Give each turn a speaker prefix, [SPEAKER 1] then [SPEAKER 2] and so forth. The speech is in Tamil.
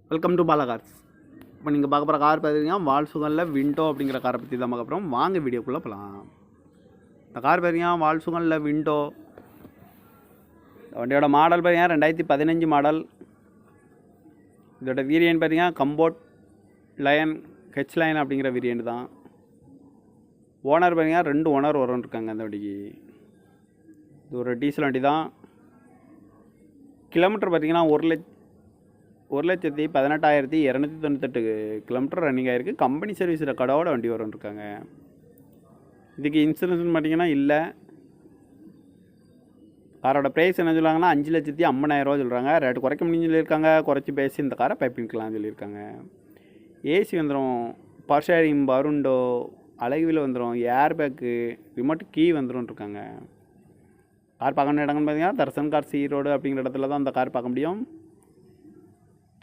[SPEAKER 1] Welcome to Bala cars. இப்போ நீங்கள் பார்க்க போகிற கார் பார்த்தீங்கன்னா வால்சுகனில் விண்டோ அப்படிங்கிற காரை பற்றி தான் பார்க்க போகிறோம். வாங்க வீடியோக்குள்ளே போகலாம். இந்த கார் பார்த்தீங்கன்னா வால்சுகனில் விண்டோ. வண்டியோட மாடல் பார்த்தீங்கன்னா 2015 மாடல். இதோட வேரியன்ட் பார்த்தீங்கன்னா கம்போர்ட் லயன் ஹெச் லைன் அப்படிங்கிற வேரியன்ட் தான். ஓனர் பார்த்தீங்கன்னா 2 ஓனர் இருக்காங்க அந்த வண்டிக்கு. இது ஒரு டீசல் வண்டி தான். கிலோமீட்டர் பார்த்தீங்கன்னா 1,18,298 கிலோமீட்டர் ரன்னிங் ஆகிருக்கு. கம்பெனி சர்வீஸ் ரெக்கார்டோட வண்டி இருக்காங்க. இதுக்கு இன்சூரன்ஸ்னு பார்த்தீங்கன்னா இல்லை. காரோட ப்ரைஸ் என்ன சொல்லுவாங்கன்னா 5,50,000 சொல்கிறாங்க. ரேட்டு குறைக்க முடியும்னு சொல்லியிருக்காங்க. குறைச்சி பேசி இந்த காரை பைப்பிங்கலாம்னு சொல்லியிருக்காங்க. ஏசி வந்துடும், பவர் ஷேரிங், பருண்டோ, அழகுவில் வந்துடும், ஏர் பேக்கு, ரிமோட் கீ வந்துடும் இருக்காங்க. கார் பார்க்க வேண்டிய இடங்கள்னு பார்த்தீங்கன்னா தர்சன் கார்ஸ் ஈரோடு அப்படிங்கிற இடத்துல தான் அந்த கார் பார்க்க முடியும்.